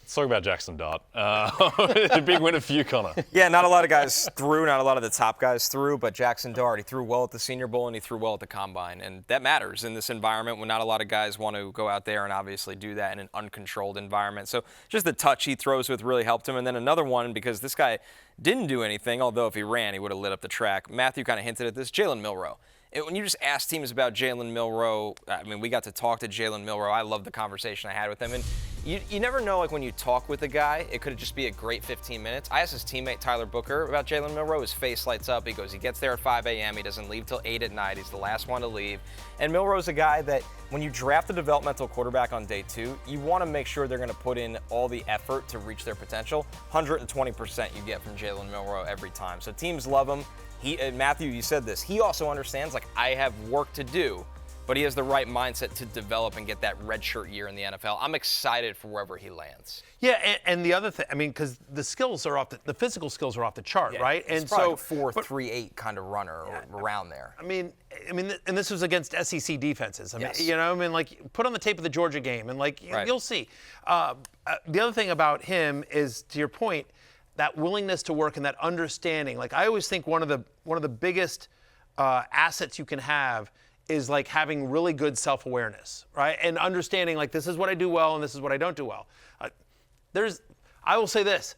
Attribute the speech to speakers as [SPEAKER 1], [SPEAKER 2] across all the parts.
[SPEAKER 1] Let's talk about Jaxson Dart. It's a big win for you, Connor.
[SPEAKER 2] Yeah, not a lot of guys threw, not a lot of the top guys threw, but Jaxson Dart, he threw well at the Senior Bowl and he threw well at the Combine. And that matters in this environment when not a lot of guys want to go out there and obviously do that in an uncontrolled environment. So just the touch he throws with really helped him. And then another one, because this guy didn't do anything, although if he ran, he would have lit up the track. Matthew kind of hinted at this, Jalen Milroe. When you just ask teams about Jalen Milroe, I mean, we got to talk to Jalen Milroe. I love the conversation I had with him. And you never know, like, when you talk with a guy, it could just be a great 15 minutes. I asked his teammate, Tyler Booker, about Jalen Milroe. His face lights up. He goes, he gets there at 5 a.m. He doesn't leave till 8 at night. He's the last one to leave. And Milroe's a guy that when you draft a developmental quarterback on day 2, you want to make sure they're going to put in all the effort to reach their potential. 120% you get from Jalen Milroe every time. So teams love him. Matthew, you said this. He also understands, like, I have work to do, but he has the right mindset to develop and get that redshirt year in the NFL. I'm excited for wherever he lands.
[SPEAKER 3] Yeah, and the other thing, I mean, because the skills are the physical skills are off the chart,
[SPEAKER 2] yeah,
[SPEAKER 3] right?
[SPEAKER 2] And so, like a 4.38 kind of runner or around there.
[SPEAKER 3] I mean, and this was against SEC defenses. I mean,
[SPEAKER 2] yes.
[SPEAKER 3] you know, I mean, like, put on the tape of the Georgia game, and like,
[SPEAKER 2] right.
[SPEAKER 3] You'll see. The other thing about him is, to your point, that willingness to work and that understanding. Like, I always think one of the biggest assets you can have is like having really good self-awareness, right? And understanding, like, this is what I do well and this is what I don't do well. I will say this,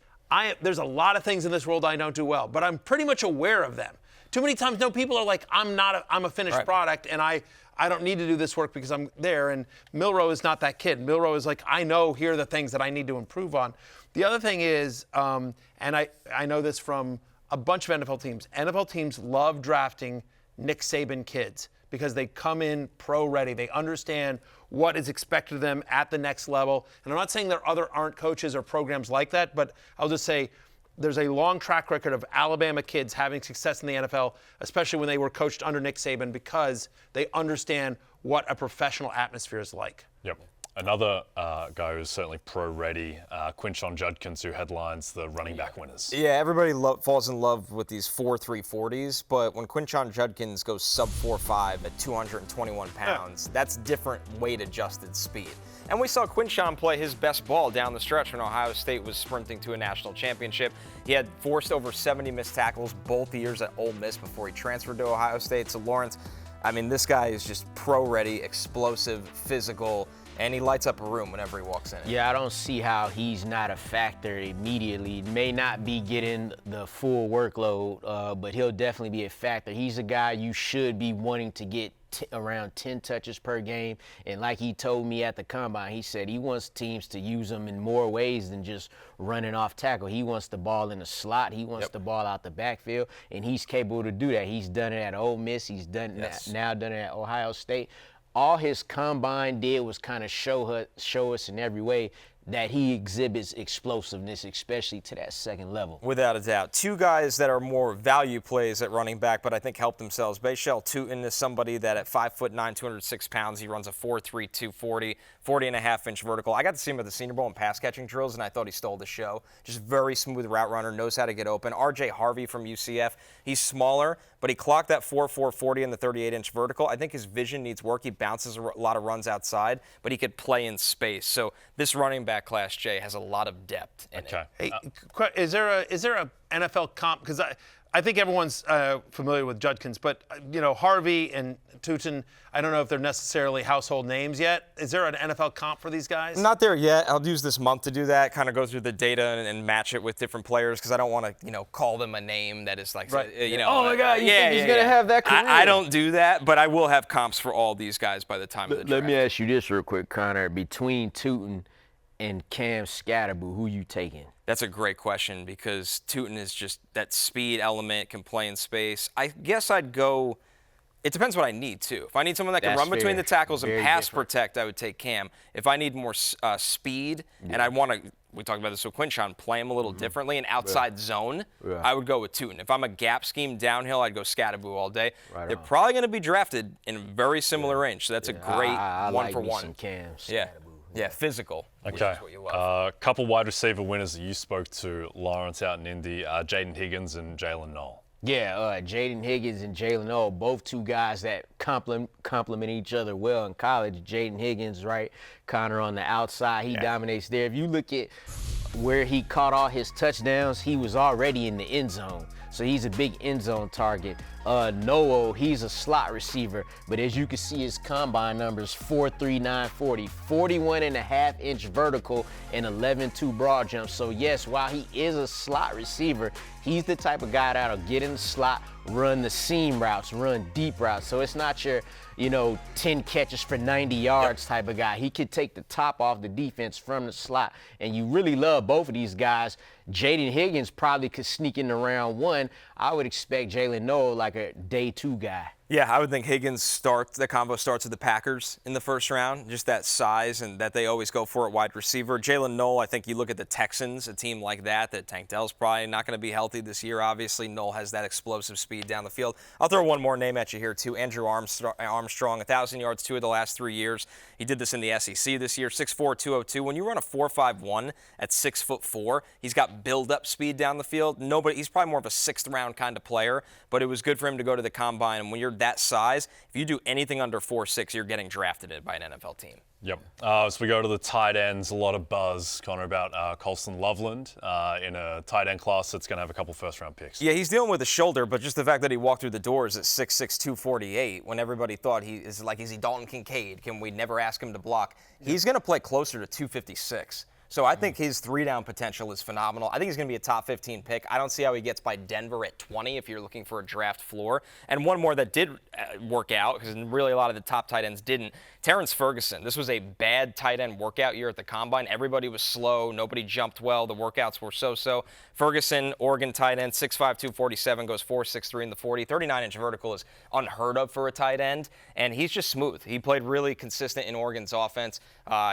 [SPEAKER 3] there's a lot of things in this world I don't do well, but I'm pretty much aware of them. Too many times, people are like, I'm a finished
[SPEAKER 2] right.
[SPEAKER 3] product, and I don't need to do this work because I'm there. And Milroe is not that kid. Milroe is like, I know here are the things that I need to improve on. The other thing is, and I know this from a bunch of NFL teams. NFL teams love drafting Nick Saban kids because they come in pro-ready. They understand what is expected of them at the next level. And I'm not saying there aren't coaches or programs like that, but I'll just say there's a long track record of Alabama kids having success in the NFL, especially when they were coached under Nick Saban, because they understand what a professional atmosphere is like.
[SPEAKER 1] Yep. Another guy who's certainly pro-ready, Quinshon Judkins, who headlines the running back winners.
[SPEAKER 2] Yeah, everybody falls in love with these 4.3 40s, but when Quinshon Judkins goes sub 4.5 at 221 pounds, that's different weight-adjusted speed. And we saw Quinshon play his best ball down the stretch when Ohio State was sprinting to a national championship. He had forced over 70 missed tackles both years at Ole Miss before he transferred to Ohio State. So Lawrence, I mean, this guy is just pro-ready, explosive, physical, and he lights up a room whenever he walks in.
[SPEAKER 4] Yeah, I don't see how he's not a factor immediately. May not be getting the full workload, but he'll definitely be a factor. He's a guy you should be wanting to get around 10 touches per game. And like he told me at the Combine, he said he wants teams to use him in more ways than just running off tackle. He wants the ball in the slot. He wants the ball out the backfield, and he's capable to do that. He's done it at Ole Miss. He's done now done it at Ohio State. All his Combine did was kind of show us in every way that he exhibits explosiveness, especially to that second level.
[SPEAKER 2] Without a doubt. Two guys that are more value plays at running back, but I think help themselves. Bashal Tutin is somebody that at 5'9", 206 pounds, he runs a 4.3 240, 40.5-inch vertical. I got to see him at the Senior Bowl in pass catching drills, and I thought he stole the show. Just very smooth route runner, knows how to get open. R.J. Harvey from UCF, he's smaller, but he clocked that 4.4 40 in the 38-inch vertical. I think his vision needs work. He bounces a lot of runs outside, but he could play in space. So this running back class, Jay, has a lot of depth in it.
[SPEAKER 3] Hey, is there a NFL comp? Because I think everyone's familiar with Judkins, but Harvey and Tutin, I don't know if they're necessarily household names yet. Is there an NFL comp for these guys?
[SPEAKER 2] Not there yet. I'll use this month to do that, kind of go through the data and match it with different players, because I don't want to, call them a name that is like,
[SPEAKER 4] right. Oh my God, you think he's going to have that career?
[SPEAKER 2] I don't do that, but I will have comps for all these guys by the time of the draft.
[SPEAKER 4] Let me ask you this real quick, Connor. Between Tutin and Cam Scatterboo, who you taking?
[SPEAKER 2] That's a great question, because Tutin is just that speed element, can play in space. I guess I'd go, it depends what I need, too. If I need someone that can run between the tackles and pass protect, I would take Cam. If I need more speed, and I want to, we talked about this with Quinshon, play him a little differently, an outside zone, I would go with Tutin. If I'm a gap scheme downhill, I'd go Scatterboo all day. They're probably going to be drafted in a very similar range, so that's a great one-for-one.
[SPEAKER 4] Some Cam
[SPEAKER 2] Yeah. Yeah, physical.
[SPEAKER 1] Okay. A couple wide receiver winners that you spoke to, Lawrence out in Indy, Jaden Higgins and Jalen Knoll.
[SPEAKER 4] Yeah, Jaden Higgins and Jalen O, both two guys that complement each other well in college. Jaden Higgins, right, kind of on the outside, he dominates there. If you look at where he caught all his touchdowns, he was already in the end zone. So he's a big end zone target. Noah, he's a slot receiver, but as you can see his combine numbers, 4.3, 940, 41.5-inch vertical and 11.2 broad jump. So yes, while he is a slot receiver, he's the type of guy that'll get in the slot, run the seam routes, run deep routes. So it's not your, 10 catches for 90 yards type of guy. He could take the top off the defense from the slot, and you really love both of these guys. Jaden Higgins probably could sneak in the round 1. I would expect Jalen Noah like a day 2 guy.
[SPEAKER 2] Yeah, I would think Higgins the combo starts with the Packers in the first round, just that size and that they always go for at wide receiver. Jalen Noel, I think you look at the Texans, a team like that Tank Dell's probably not going to be healthy this year. Obviously, Noel has that explosive speed down the field. I'll throw one more name at you here, too. Andrew Armstrong, 1,000 yards 2 of the last 3 years. He did this in the SEC this year, 6'4", 202. When you run a 4.51 at 6'4", he's got build-up speed down the field. He's probably more of a 6th round kind of player, but it was good for him to go to the combine. And when you're that size, if you do anything under 4.6, you're getting drafted by an NFL team.
[SPEAKER 1] Yep. So we go to the tight ends. A lot of buzz, Connor, about Colson Loveland in a tight end class that's going to have a couple first-round picks.
[SPEAKER 2] Yeah, he's dealing with a shoulder, but just the fact that he walked through the doors at 6'6", 248, when everybody thought is he Dalton Kincaid? Can we never ask him to block? He's going to play closer to 256. So I think his 3-down potential is phenomenal. I think he's going to be a top 15 pick. I don't see how he gets by Denver at 20 if you're looking for a draft floor. And one more that did work out, because really a lot of the top tight ends didn't. Terrence Ferguson. This was a bad tight end workout year at the Combine. Everybody was slow. Nobody jumped well. The workouts were so-so. Ferguson, Oregon tight end, 6'5", 247, goes 4.63 in the 40. 39-inch vertical is unheard of for a tight end, and he's just smooth. He played really consistent in Oregon's offense.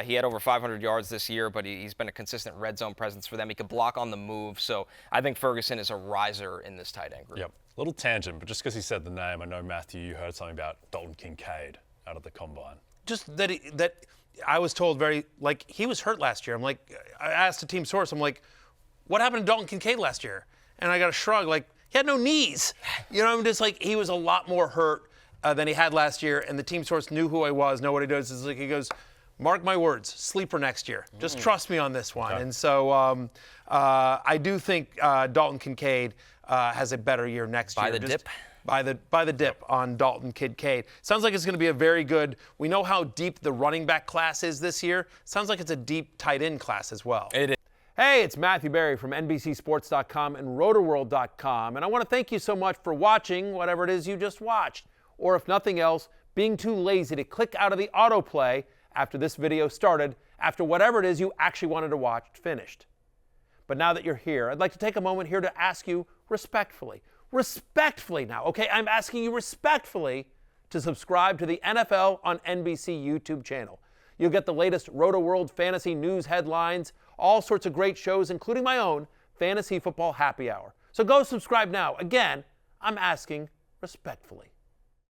[SPEAKER 2] He had over 500 yards this year, but he's been a consistent red zone presence for them. He could block on the move, so I think Ferguson is a riser in this tight end group.
[SPEAKER 1] Yep. Little tangent, but just because he said the name, I know, Matthew, you heard something about Dalton Kincaid out of the Combine.
[SPEAKER 3] Just that I was told he was hurt last year. I asked a team source, what happened to Dalton Kincaid last year? And I got a shrug, he had no knees. I'm just he was a lot more hurt than he had last year, and the team source knew who I was, know what he does. He goes, mark my words, sleeper next year. Just trust me on this one. Okay. And so I do think Dalton Kincaid has a better year next year.
[SPEAKER 2] By the dip?
[SPEAKER 3] By the dip on Dalton Kincaid. Sounds like it's going to be a very good, we know how deep the running back class is this year. Sounds like it's a deep tight end class as well.
[SPEAKER 2] It is.
[SPEAKER 5] Hey, it's Matthew Berry from NBCSports.com and RotoWorld.com, and I want to thank you so much for watching whatever it is you just watched, or if nothing else, being too lazy to click out of the autoplay after this video started, after whatever it is you actually wanted to watch finished. But now that you're here, I'd like to take a moment here to ask you respectfully now, okay? I'm asking you respectfully to subscribe to the NFL on NBC YouTube channel. You'll get the latest RotoWorld fantasy news headlines, all sorts of great shows, including my own Fantasy Football Happy Hour. So go subscribe now. Again, I'm asking respectfully.